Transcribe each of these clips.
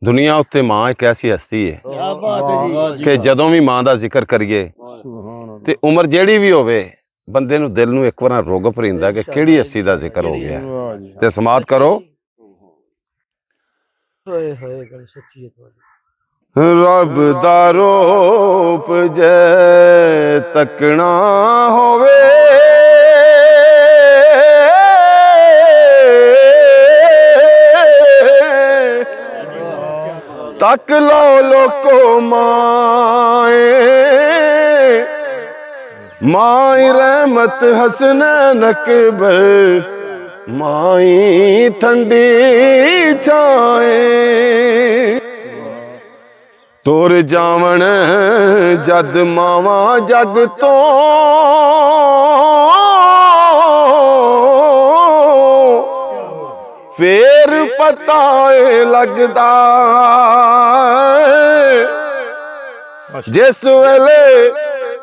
दुनिया उत्ते मां एक ऐसी हस्ती है कि जदों भी मां का जिक्र करिए ते उम्र जेड़ी भी होवे बंदे नूं दिल नूं एक बार रुग भरिंदा कि किहड़ी हस्ती का जिक्र हो गया ते समात करो। रब दा रूप जे तकना होवे तक लो लोको माए माई रहमत हसनैन अकबर माई ठंडी छाए तुर जावण जद मावा जग तो फेर पता लगदा जिस वेले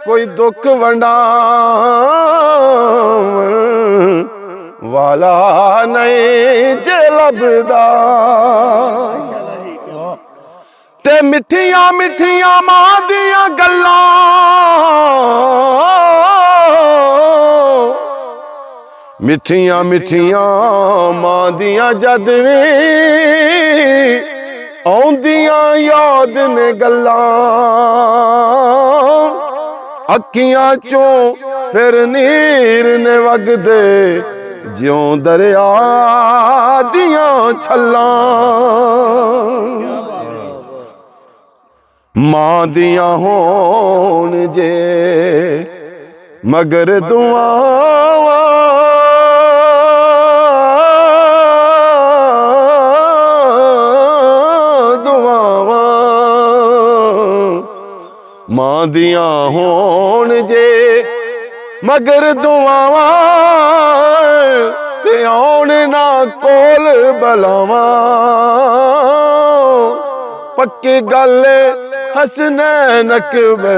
कोई दुख वंडावन वाला नहीं जे लभदा ते मिठियां मिठियां मां दियां गल्लां मिठियां मिठियां मां दियां जद वी आउंदियां याद ने गल्लां अखियां चों फिर नीर ने वगदे ज्यों दरिया दियां छल्लां मां दियां होण जे मगर दुआवां मां दियां होण जे मगर दुआवां ते आउण ना कोल बलावां पक्की गल हसनैन अकबर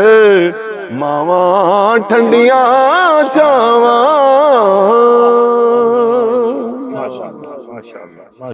मावां ठंडियां छावां। माशाअल्लाह माशाअल्लाह।